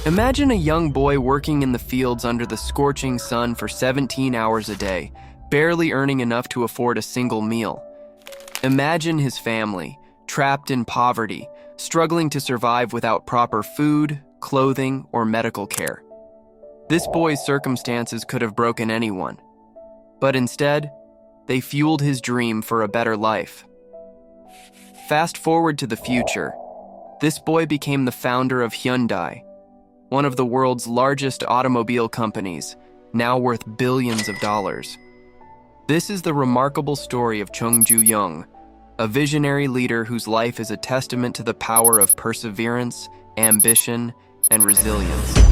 Imagine a young boy working in the fields under the scorching sun for 17 hours a day, barely earning enough to afford a single meal. Imagine his family, trapped in poverty, struggling to survive without proper food, clothing, or medical care. This boy's circumstances could have broken anyone, but instead, they fueled his dream for a better life. Fast forward to the future, this boy became the founder of Hyundai, one of the world's largest automobile companies, now worth billions of dollars. This is the remarkable story of Chung Ju-yung, a visionary leader whose life is a testament to the power of perseverance, ambition, and resilience.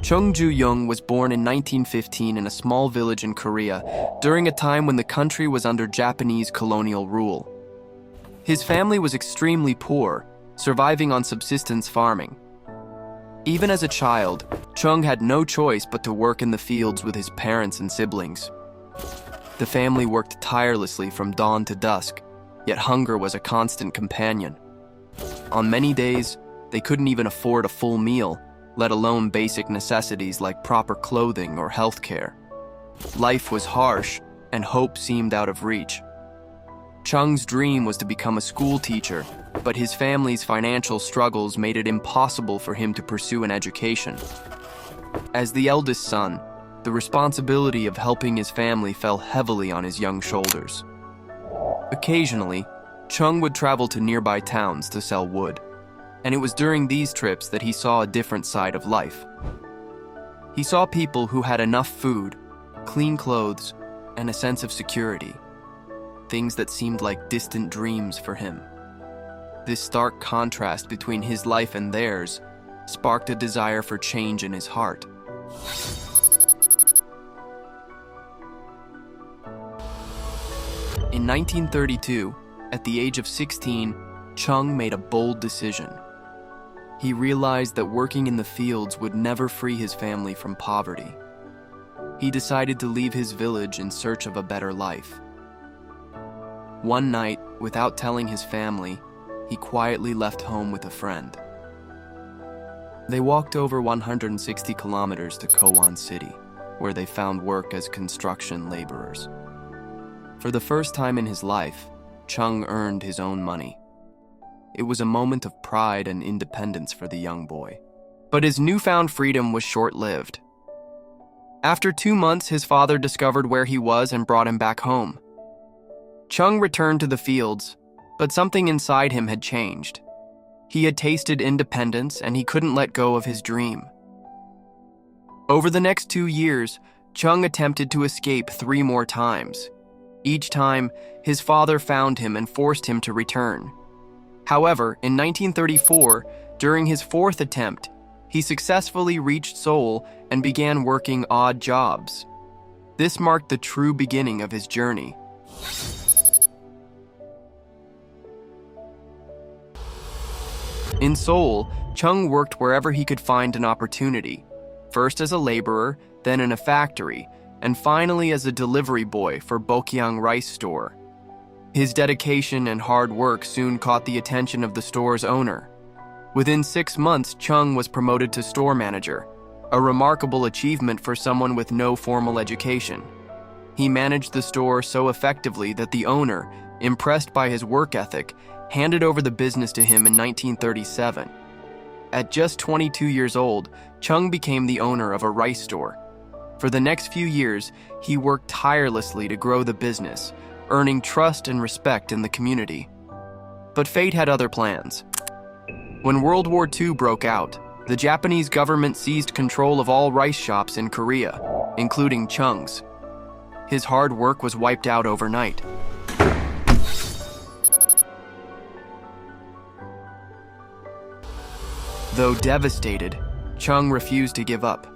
Chung Ju-yung was born in 1915 in a small village in Korea during a time when the country was under Japanese colonial rule. His family was extremely poor, surviving on subsistence farming. Even as a child, Chung had no choice but to work in the fields with his parents and siblings. The family worked tirelessly from dawn to dusk, yet hunger was a constant companion. On many days, they couldn't even afford a full meal, let alone basic necessities like proper clothing or health care. Life was harsh, and hope seemed out of reach. Chung's dream was to become a school teacher, but his family's financial struggles made it impossible for him to pursue an education. As the eldest son, the responsibility of helping his family fell heavily on his young shoulders. Occasionally, Chung would travel to nearby towns to sell wood, and it was during these trips that he saw a different side of life. He saw people who had enough food, clean clothes, and a sense of security, things that seemed like distant dreams for him. This stark contrast between his life and theirs sparked a desire for change in his heart. In 1932, at the age of 16, Chung made a bold decision. He realized that working in the fields would never free his family from poverty. He decided to leave his village in search of a better life. One night, without telling his family, he quietly left home with a friend. They walked over 160 kilometers to Kowon City, where they found work as construction laborers. For the first time in his life, Chung earned his own money. It was a moment of pride and independence for the young boy. But his newfound freedom was short-lived. After 2 months, his father discovered where he was and brought him back home. Chung returned to the fields, but something inside him had changed. He had tasted independence and he couldn't let go of his dream. Over the next 2 years, Chung attempted to escape 3 more times. Each time, his father found him and forced him to return. However, in 1934, during his 4th attempt, he successfully reached Seoul and began working odd jobs. This marked the true beginning of his journey. In Seoul, Chung worked wherever he could find an opportunity, first as a laborer, then in a factory, and finally as a delivery boy for Bokyang Rice Store. His dedication and hard work soon caught the attention of the store's owner. Within 6 months, Chung was promoted to store manager, a remarkable achievement for someone with no formal education. He managed the store so effectively that the owner, impressed by his work ethic, handed over the business to him in 1937. At just 22 years old, Chung became the owner of a rice store. For the next few years, he worked tirelessly to grow the business, earning trust and respect in the community. But fate had other plans. When World War II broke out, the Japanese government seized control of all rice shops in Korea, including Chung's. His hard work was wiped out overnight. Though devastated, Chung refused to give up.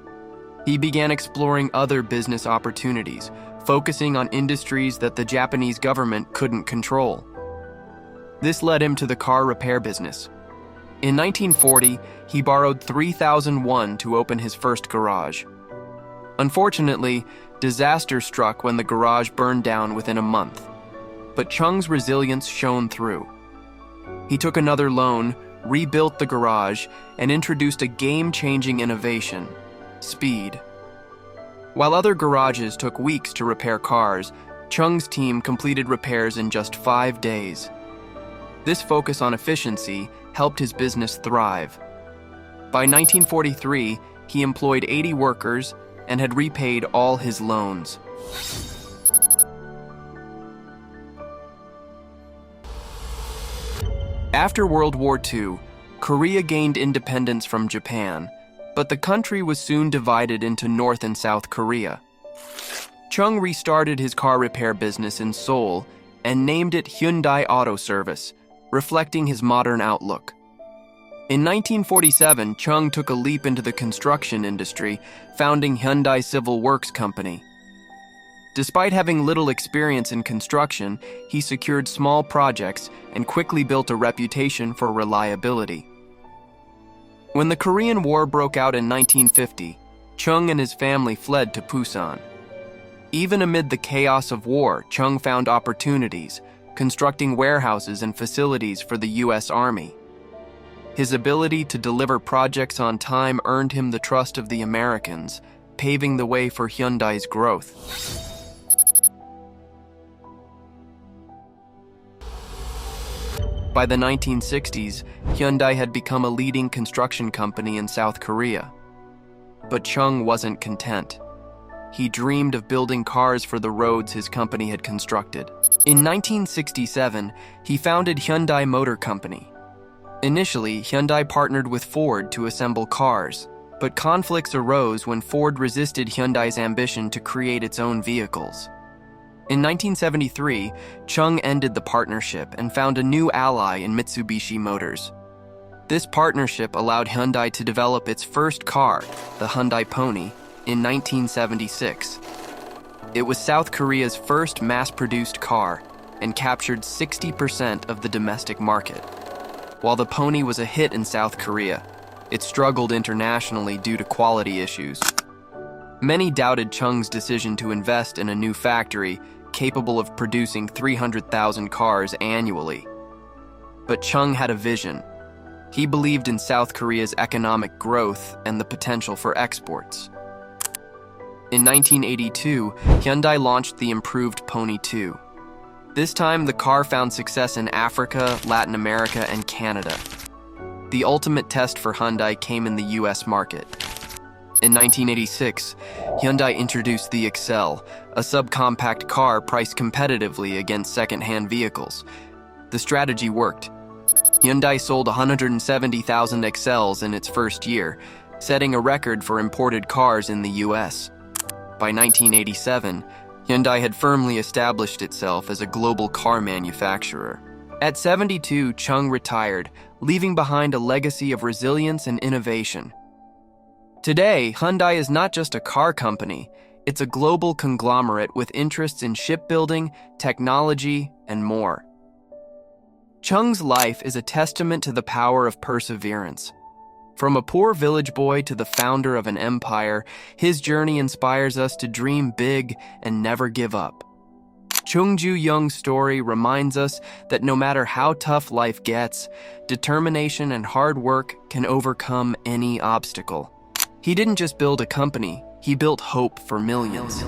He began exploring other business opportunities, focusing on industries that the Japanese government couldn't control. This led him to the car repair business. In 1940, he borrowed 3,000 won to open his first garage. Unfortunately, Disaster struck when the garage burned down within a month. But Chung's resilience shone through. He took another loan, rebuilt the garage, and introduced a game-changing innovation: speed. While other garages took weeks to repair cars, Chung's team completed repairs in just 5 days. This focus on efficiency helped his business thrive. By 1943, he employed 80 workers and had repaid all his loans. After World War II, Korea gained independence from Japan, but the country was soon divided into North and South Korea. Chung restarted his car repair business in Seoul and named it Hyundai Auto Service, reflecting his modern outlook. In 1947, Chung took a leap into the construction industry, founding Hyundai Civil Works Company. Despite having little experience in construction, he secured small projects and quickly built a reputation for reliability. When the Korean War broke out in 1950, Chung and his family fled to Busan. Even amid the chaos of war, Chung found opportunities, constructing warehouses and facilities for the U.S. Army. His ability to deliver projects on time earned him the trust of the Americans, paving the way for Hyundai's growth. By the 1960s, Hyundai had become a leading construction company in South Korea. But Chung wasn't content. He dreamed of building cars for the roads his company had constructed. In 1967, he founded Hyundai Motor Company. Initially, Hyundai partnered with Ford to assemble cars, but conflicts arose when Ford resisted Hyundai's ambition to create its own vehicles. In 1973, Chung ended the partnership and found a new ally in Mitsubishi Motors. This partnership allowed Hyundai to develop its first car, the Hyundai Pony, in 1976. It was South Korea's first mass-produced car and captured 60% of the domestic market. While the Pony was a hit in South Korea, it struggled internationally due to quality issues. Many doubted Chung's decision to invest in a new factory capable of producing 300,000 cars annually. But Chung had a vision. He believed in South Korea's economic growth and the potential for exports. In 1982, Hyundai launched the improved Pony 2. This time, the car found success in Africa, Latin America, and Canada. The ultimate test for Hyundai came in the US market. In 1986, Hyundai introduced the Excel, a subcompact car priced competitively against second-hand vehicles. The strategy worked. Hyundai sold 170,000 Excels in its first year, setting a record for imported cars in the US. By 1987, Hyundai had firmly established itself as a global car manufacturer. At 72, Chung retired, leaving behind a legacy of resilience and innovation. Today, Hyundai is not just a car company, it's a global conglomerate with interests in shipbuilding, technology, and more. Chung's life is a testament to the power of perseverance. From a poor village boy to the founder of an empire, his journey inspires us to dream big and never give up. Chung Ju-young's story reminds us that no matter how tough life gets, determination and hard work can overcome any obstacle. He didn't just build a company, he built hope for millions.